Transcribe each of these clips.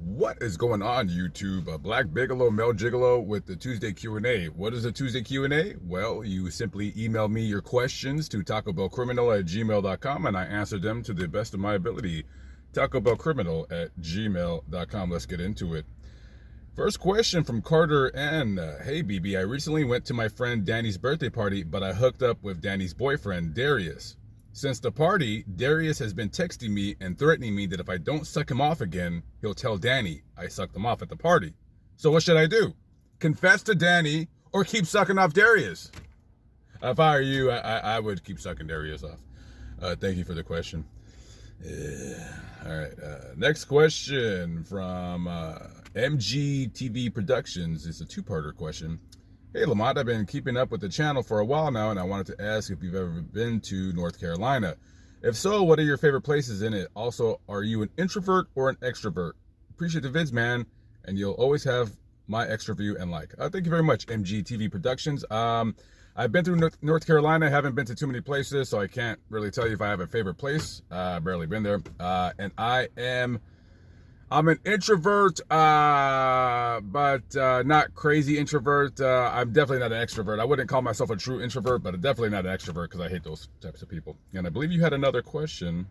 What is going on, YouTube? Black Bigelow, Mel Gigolo with the Tuesday Q&A. What is a Tuesday Q&A? Well, you simply email me your questions to tacobellcriminal@gmail.com, and I answer them to the best of my ability. tacobellcriminal@gmail.com. Let's get into it. First question from Carter N. Hey, BB, I recently went to my friend Danny's birthday party, but I hooked up with Danny's boyfriend, Darius. Since the party, Darius has been texting me and threatening me that if I don't suck him off again, he'll tell Danny I sucked him off at the party. So what should I do? Confess to Danny or keep sucking off Darius? If I were you, I would keep sucking Darius off. Thank you for the question. All right. Next question from MGTV Productions. It's a two-parter question. Hey, Lamont, I've been keeping up with the channel for a while now, and I wanted to ask if you've ever been to North Carolina. If so, what are your favorite places in it? Also, are you an introvert or an extrovert? Appreciate the vids, man, and you'll always have my extra view and like. Thank you very much, MGTV Productions. I've been through North Carolina. I haven't been to too many places, so I can't really tell you if I have a favorite place. I've barely been there. And I'm an introvert, but not crazy introvert. I'm definitely not an extrovert. I wouldn't call myself a true introvert, but I'm definitely not an extrovert because I hate those types of people. And I believe you had another question.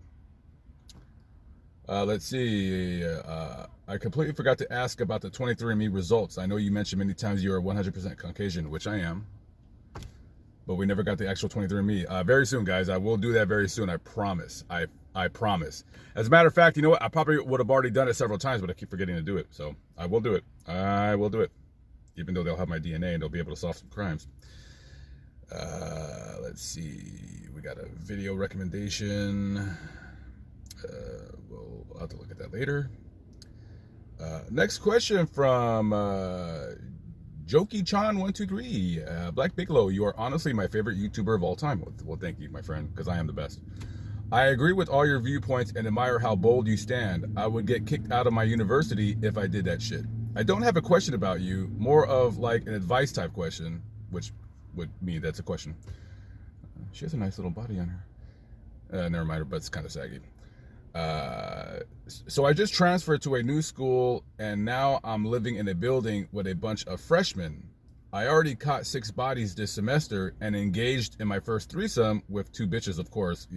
Let's see. I completely forgot to ask about the 23andMe results. I know you mentioned many times you are 100% Caucasian, which I am. But we never got the actual 23andMe. Very soon, guys. I will do that very soon. I promise. I promise. As a matter of fact, you know what? I probably would have already done it several times, but I keep forgetting to do it. So I will do it. I will do it. Even though they'll have my DNA and they'll be able to solve some crimes. Let's see. We got a video recommendation. I'll have to look at that later. Next question from Jokey-chan123. Black Bigelow, you are honestly my favorite YouTuber of all time. Well, thank you, my friend, because I am the best. I agree with all your viewpoints and admire how bold you stand. I would get kicked out of my university if I did that shit. I don't have a question about you, more of like an advice type question, which would mean that's a question. She has a nice little body on her. Never mind, her butt's kind of saggy. So I just transferred to a new school and now I'm living in a building with a bunch of freshmen. I already caught 6 bodies this semester and engaged in my first threesome with 2 bitches, of course.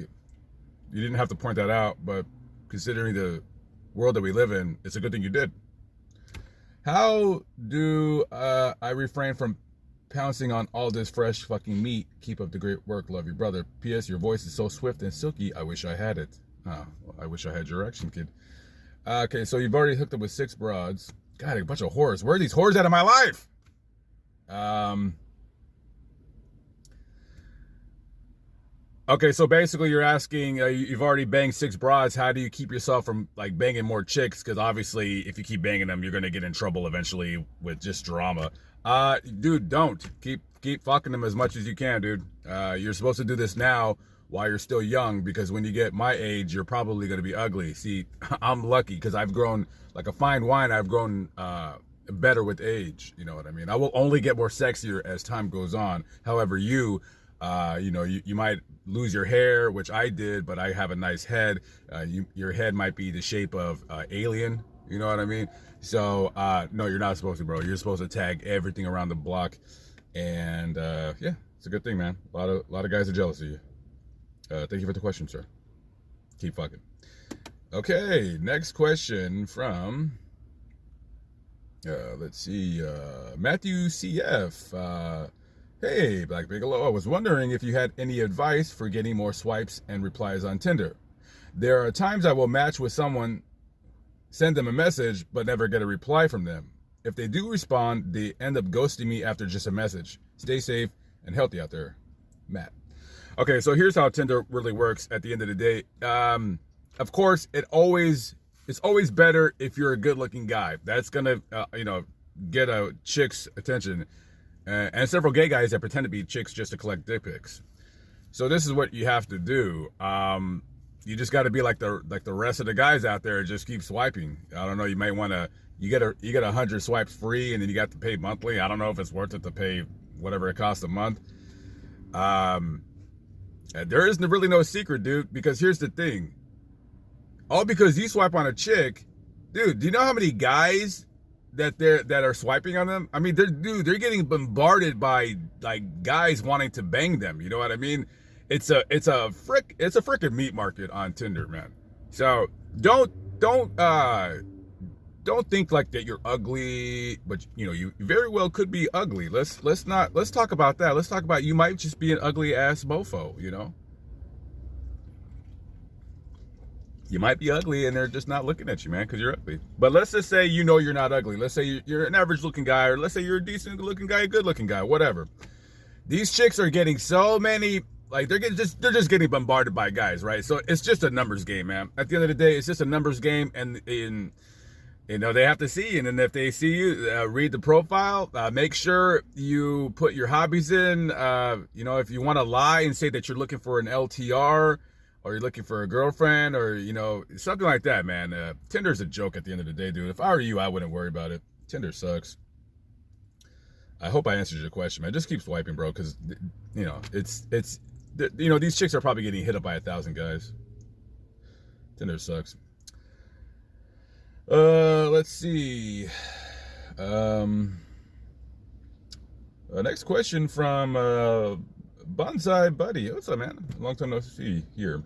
You didn't have to point that out, but considering the world that we live in, it's a good thing you did. How do I refrain from pouncing on all this fresh fucking meat? Keep up the great work. Love you, brother. P.S. Your voice is so swift and silky. I wish I had it. Oh, well, I wish I had your action, kid. Okay, so you've already hooked up with 6 broads. God, a bunch of whores. Where are these whores out of my life? Okay, so basically you're asking, you've already banged 6 broads. How do you keep yourself from like banging more chicks? Because obviously, if you keep banging them, you're gonna get in trouble eventually with just drama. Dude, don't keep fucking them as much as you can, dude. You're supposed to do this now while you're still young, because when you get my age, you're probably gonna be ugly. See, I'm lucky because I've grown like a fine wine. I've grown better with age. You know what I mean? I will only get more sexier as time goes on. However, you might lose your hair, which I did, but I have a nice head. Your head might be the shape of Alien. You know what I mean? So, no, you're not supposed to, bro. You're supposed to tag everything around the block. And, yeah, it's a good thing, man. A lot of guys are jealous of you. Thank you for the question, sir. Keep fucking. Okay, next question from, let's see, Matthew CF. Hey, Black Bigelow, I was wondering if you had any advice for getting more swipes and replies on Tinder. There are times I will match with someone, send them a message, but never get a reply from them. If they do respond, they end up ghosting me after just a message. Stay safe and healthy out there, Matt. Okay, so here's how Tinder really works at the end of the day. Of course, it's always better if you're a good-looking guy. That's gonna, get a chick's attention. And several gay guys that pretend to be chicks just to collect dick pics. So this is what you have to do. You just got to be like the rest of the guys out there and just keep swiping. I don't know. You might want to. You get 100 swipes free, and then you got to pay monthly. I don't know if it's worth it to pay whatever it costs a month. There isn't really no secret, dude. Because here's the thing. All because you swipe on a chick Dude, do you know how many guys that are swiping on them? I mean, they're getting bombarded by like guys wanting to bang them. You know what I mean? It's a frickin' meat market on Tinder, man. So don't think like that you're ugly, but you know you very well could be ugly. Let's talk about that. Let's talk about you might just be an ugly ass mofo. You know, you might be ugly and they're just not looking at you, man, because you're ugly. But let's just say you know you're not ugly. Let's say you're an average looking guy, or let's say you're a decent looking guy, a good looking guy, whatever. These chicks are getting so many. Like they're just getting bombarded by guys, right? So it's just a numbers game, man. At the end of the day, it's just a numbers game, and you know they have to see you. And then if they see you, read the profile. Make sure you put your hobbies in. You know, if you want to lie and say that you're looking for an LTR, or you're looking for a girlfriend, or you know something like that, man. Tinder's a joke at the end of the day, dude. If I were you, I wouldn't worry about it. Tinder sucks. I hope I answered your question, man. Just keep swiping, bro, because you know it's you know these chicks are probably getting hit up by 1,000 guys. Tinder sucks. Let's see. Next question from Bonsai Buddy. What's up, man? Long time no see here.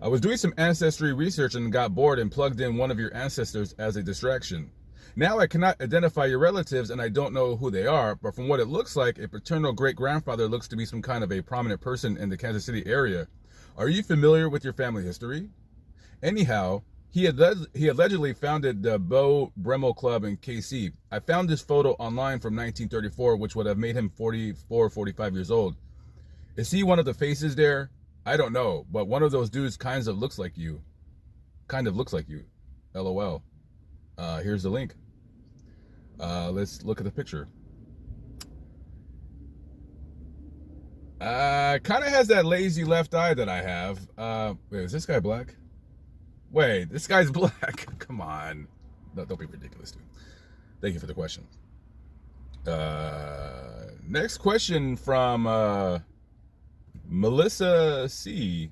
I was doing some ancestry research and got bored and plugged in one of your ancestors as a distraction. Now I cannot identify your relatives and I don't know who they are, but from what it looks like, a paternal great-grandfather looks to be some kind of a prominent person in the Kansas City area. Are you familiar with your family history? Anyhow, he allegedly founded the Beau Bremel Club in KC. I found this photo online from 1934, which would have made him 44, 45 years old. Is he one of the faces there? I don't know, but one of those dudes kind of looks like you. LOL. Here's the link. Let's look at the picture. Kind of has that lazy left eye that I have. Wait, is this guy black? Wait, this guy's black. Come on. No, don't be ridiculous, dude. Thank you for the question. Next question from Melissa C.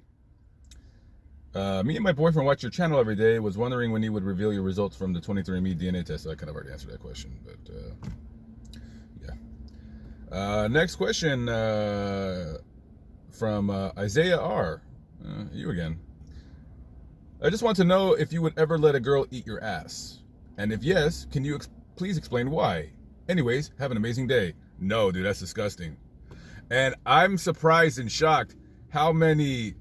Me and my boyfriend watch your channel every day. Was wondering when you would reveal your results from the 23andMe DNA test. I kind of already answered that question, but yeah. Next question from Isaiah R. You again. I just want to know if you would ever let a girl eat your ass. And if yes, can you please explain why? Anyways, have an amazing day. No, dude, that's disgusting. And I'm surprised and shocked how many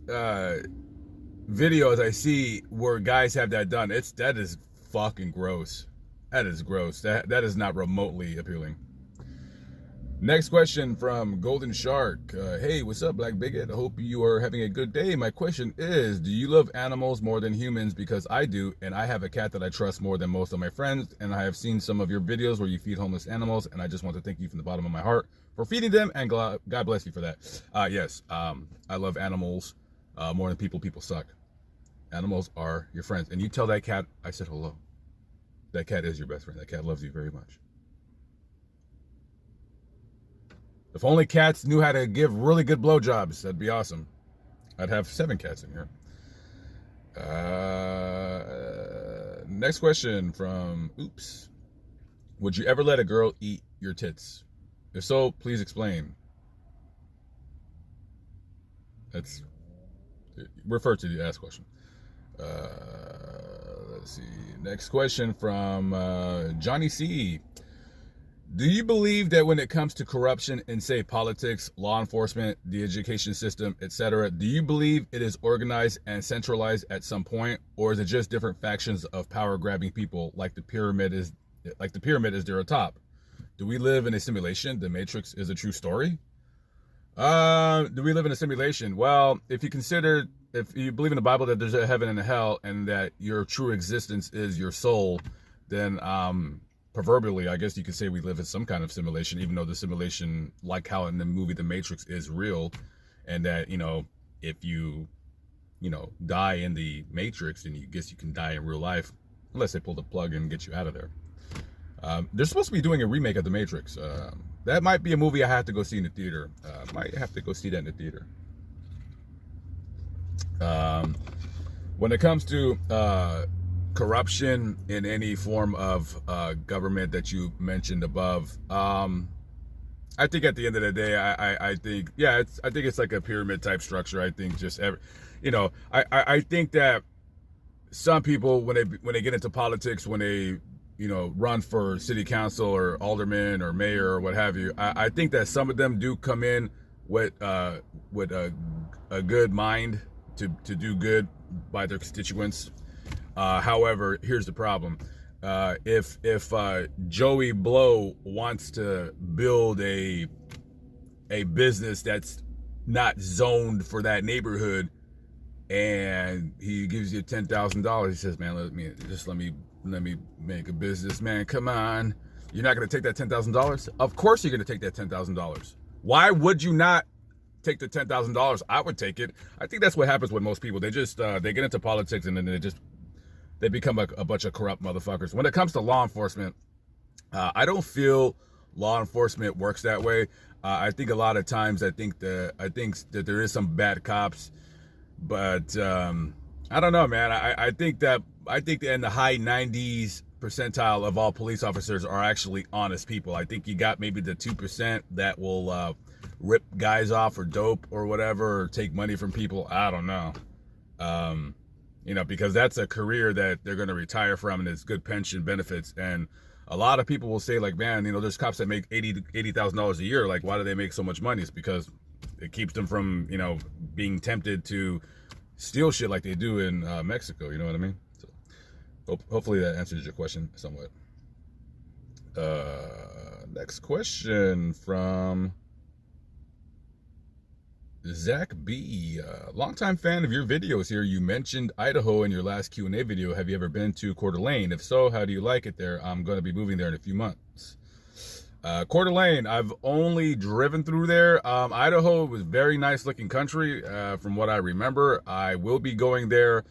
videos I see where guys have that done. That is fucking gross. That is gross. That is not remotely appealing. Next question from Golden Shark. Hey, what's up, Black Bigot? I hope you are having a good day. My question is, do you love animals more than humans? Because I do, and I have a cat that I trust more than most of my friends, and I have seen some of your videos where you feed homeless animals, and I just want to thank you from the bottom of my heart for feeding them, and God bless you for that. Yes, I love animals more than people. People suck. Animals are your friends, and you tell that cat I said hello. That cat is your best friend. That cat loves you very much. If only cats knew how to give really good blowjobs, that'd be awesome. I'd have 7 cats in here. Next question from Oops. Would you ever let a girl eat your tits? If so, please explain. That's refer to the ask question. Let's see. Next question from Johnny C. Do you believe that when it comes to corruption in, say, politics, law enforcement, the education system, etc., do you believe it is organized and centralized at some point, or is it just different factions of power-grabbing people like the pyramid is there atop? Do we live in a simulation? The Matrix is a true story? Do we live in a simulation? Well, if you believe in the Bible that there's a heaven and a hell and that your true existence is your soul, then proverbially, I guess you could say we live in some kind of simulation, even though the simulation, like how in the movie The Matrix, is real, and that, if you die in the Matrix, then you guess you can die in real life, unless they pull the plug and get you out of there. They're supposed to be doing a remake of The Matrix. That might be a movie I have to go see in the theater. Might have to go see that in the theater. When it comes to corruption in any form of government that you mentioned above. I think at the end of the day, I think, yeah, I think it's like a pyramid type structure. I think just I think that some people when they get into politics, when they run for city council or alderman or mayor or what have you, I think that some of them do come in with a good mind to do good by their constituents. However, here's the problem. If Joey Blow wants to build a business that's not zoned for that neighborhood, and he gives you $10,000, he says, "Man, let me make a business, man. Come on, you're not gonna take that $10,000? Of course you're gonna take that $10,000. Why would you not take the $10,000? I would take it. I think that's what happens with most people. They just they get into politics and then they become a bunch of corrupt motherfuckers. When it comes to law enforcement, I don't feel law enforcement works that way. I think a lot of times I think that there is some bad cops, but I don't know, man. I think that in the high 90s percentile of all police officers are actually honest people. I think you got maybe the 2% that will rip guys off for dope or whatever, or take money from people. I don't know. Because that's a career that they're going to retire from, and it's good pension benefits. And a lot of people will say, like, man, there's cops that make $80,000 a year. Like, why do they make so much money? It's because it keeps them from, being tempted to steal shit like they do in Mexico. You know what I mean? So hopefully that answers your question somewhat. Next question from Zach B. Longtime fan of your videos here. You mentioned Idaho in your last Q&A video. Have you ever been to Coeur d'Alene? If so, how do you like it there? I'm going to be moving there in a few months. Coeur d'Alene, I've only driven through there. Idaho was very nice looking country from what I remember. I will be going there.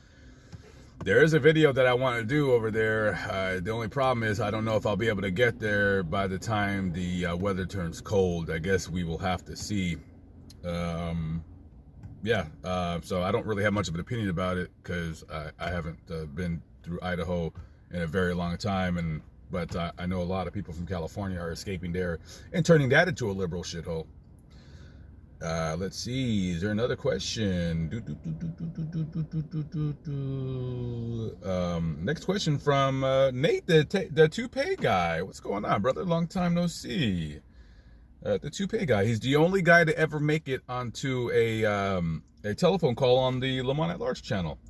There is a video that I want to do over there. The only problem is I don't know if I'll be able to get there by the time the weather turns cold. I guess we will have to see. So I don't really have much of an opinion about it because I haven't been through Idaho in a very long time, but I know a lot of people from California are escaping there and turning that into a liberal shithole. Let's see, is there another question? Next question from Nate, the toupee guy. What's going on, brother? Long time no see. The toupee guy. He's the only guy to ever make it onto a telephone call on the Lamont at Large channel.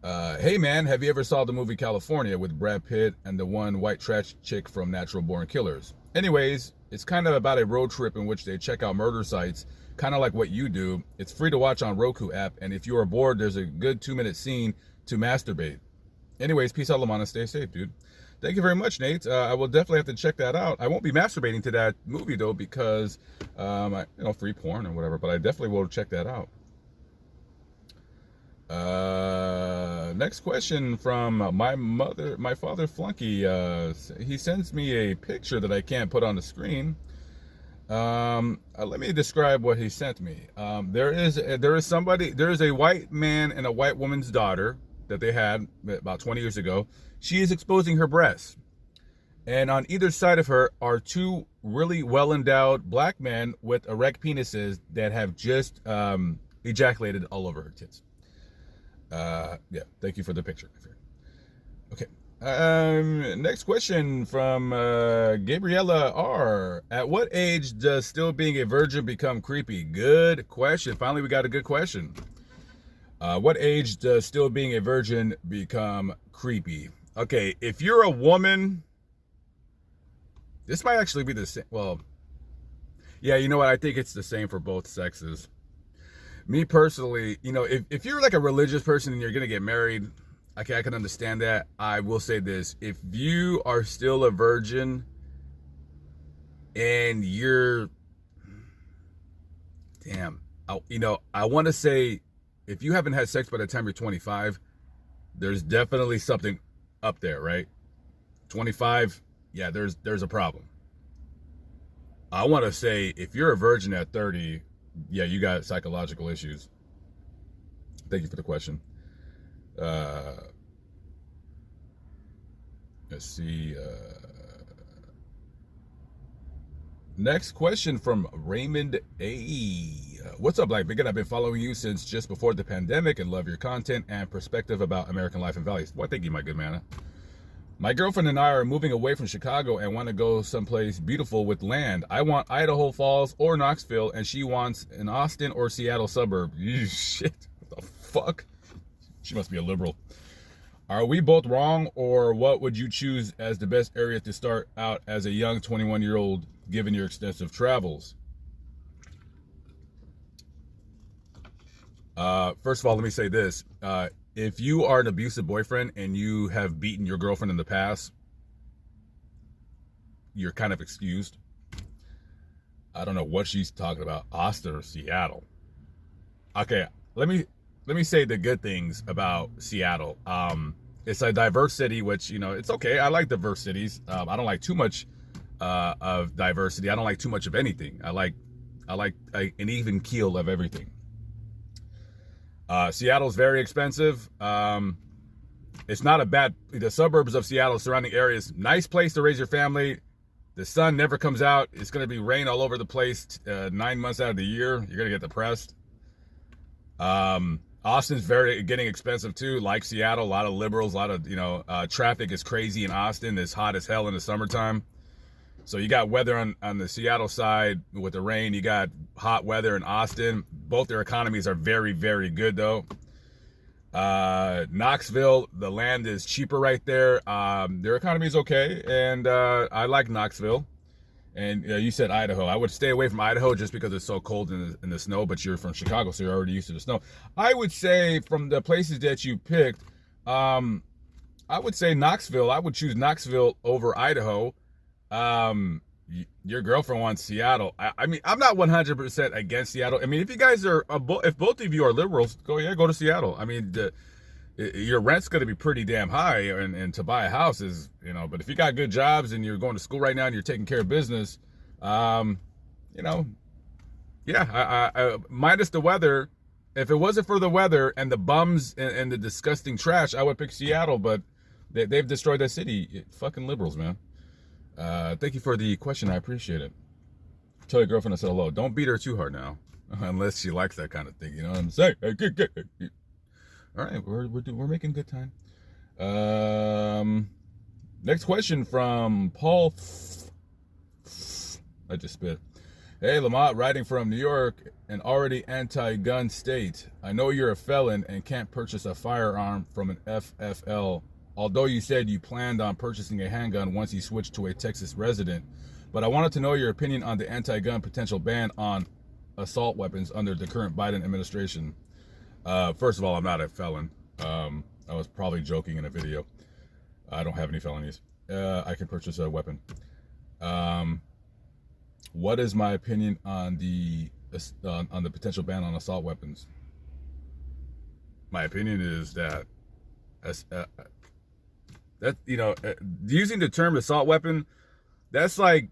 Hey man, have you ever saw the movie California with Brad Pitt and the one white trash chick from Natural Born Killers? Anyways, it's kind of about a road trip in which they check out murder sites, kind of like what you do. It's free to watch on Roku app, and if you are bored, there's a good 2-minute scene to masturbate. Anyways, peace out, Lamont, and stay safe, dude. Thank you very much, Nate. I will definitely have to check that out. I won't be masturbating to that movie, though, because, free porn or whatever, but I definitely will check that out. Next question from my father Flunky. He sends me a picture that I can't put on the screen. Let me describe what he sent me. There is a white man and a white woman's daughter that they had about 20 years ago. She is exposing her breasts, and on either side of her are two really well-endowed black men with erect penises that have just ejaculated all over her tits. Thank you for the picture. Okay. Next question from Gabriella R. At what age does still being a virgin become creepy? Good question. Finally, we got a good question. What age does still being a virgin become creepy? Okay, if you're a woman, this might actually be the same. Well, yeah, you know what? I think it's the same for both sexes. Me personally, if you're like a religious person and you're going to get married, okay, I can understand that. I will say this. If you are still a virgin and I want to say if you haven't had sex by the time you're 25, there's definitely something up there, right? 25, yeah, there's a problem. I want to say if you're a virgin at 30, yeah, you got psychological issues. Thank you for the question. Let's see. Next question from Raymond A. What's up, Black Bigot? I've been following you since just before the pandemic and love your content and perspective about American life and values. Well, thank you, my good man. My girlfriend and I are moving away from Chicago and want to go someplace beautiful with land. I want Idaho Falls or Knoxville, and she wants an Austin or Seattle suburb. Shit, what the fuck? She must be a liberal. Are we both wrong, or what would you choose as the best area to start out as a young 21-year-old, given your extensive travels? First of all, let me say this. If you are an abusive boyfriend and you have beaten your girlfriend in the past, you're kind of excused. I don't know what she's talking about, Austin or Seattle. Okay, let me say the good things about Seattle. It's a diverse city, which, you know, it's okay. I like diverse cities. I don't like too much of diversity. I don't like too much of anything. I like an even keel of everything. Seattle's very expensive. It's not a bad, the suburbs of Seattle, surrounding areas, nice place to raise your family. The sun never comes out. It's going to be rain all over the place 9 months out of the year. You're going to get depressed. Austin's getting expensive too, like Seattle. A lot of liberals, a lot of, traffic is crazy in Austin. It's hot as hell in the summertime. So you got weather on the Seattle side with the rain. You got hot weather in Austin. Both their economies are very, very good though. Knoxville, the land is cheaper right there. Their economy is okay, and I like Knoxville. And you said Idaho. I would stay away from Idaho just because it's so cold in the snow, but you're from Chicago, so you're already used to the snow. I would say from the places that you picked, I would say Knoxville. I would choose Knoxville over Idaho. Your girlfriend wants Seattle. I mean, I'm not 100% against Seattle. I mean, if you guys are, if both of you are liberals, go to Seattle. I mean, your rent's going to be pretty damn high, and to buy a house is, but if you got good jobs and you're going to school right now and you're taking care of business, yeah, minus the weather. If it wasn't for the weather and the bums and the disgusting trash, I would pick Seattle, but they've destroyed that city. Fucking liberals, man. Thank you for the question. I appreciate it. Tell your girlfriend I said hello. Don't beat her too hard now, unless she likes that kind of thing. You know what I'm saying? Hey, get. All right, we're making good time. Next question from Paul. I just spit. Hey, Lamont, writing from New York, an already anti-gun state. I know you're a felon and can't purchase a firearm from an FFL. Although you said you planned on purchasing a handgun once you switched to a Texas resident. But I wanted to know your opinion on the anti-gun potential ban on assault weapons under the current Biden administration. First of all, I'm not a felon. I was probably joking in a video. I don't have any felonies. I can purchase a weapon. What is my opinion on the potential ban on assault weapons? My opinion is that using the term assault weapon, that's like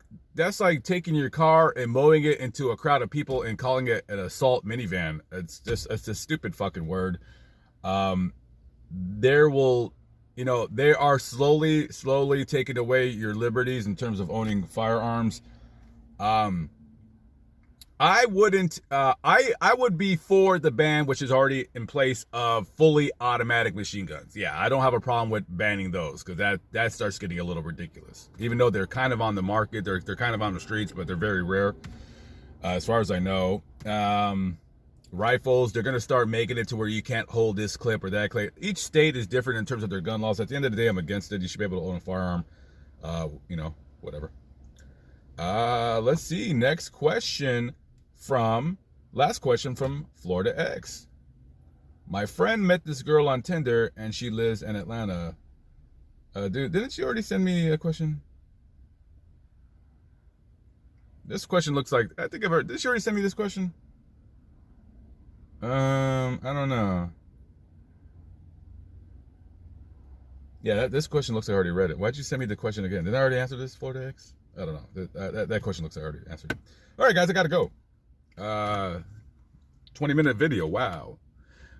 taking your car and mowing it into a crowd of people and calling it an assault minivan. It's a stupid fucking word. They are slowly taking away your liberties in terms of owning firearms. I wouldn't. I would be for the ban, which is already in place, of fully automatic machine guns. Yeah, I don't have a problem with banning those, because that starts getting a little ridiculous. Even though they're kind of on the market, they're kind of on the streets, but they're very rare, as far as I know. Rifles, they're gonna start making it to where you can't hold this clip or that clip. Each state is different in terms of their gun laws. At the end of the day, I'm against it. You should be able to own a firearm. Whatever. Let's see. Last question from Florida X. My friend met this girl on Tinder and she lives in Atlanta. Dude, didn't she already send me a question? This question looks like, I think I've heard, did she already send me this question? I don't know. Yeah, this question looks like I already read it. Why'd you send me the question again? Did I already answer this, Florida X? I don't know. That question looks like I already answered it. All right, guys, I gotta go. 20-minute video. Wow.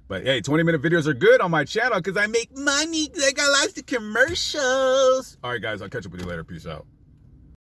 But hey, 20-minute videos are good on my channel because I make money because I got lots of commercials. All right, guys, I'll catch up with you later. Peace out.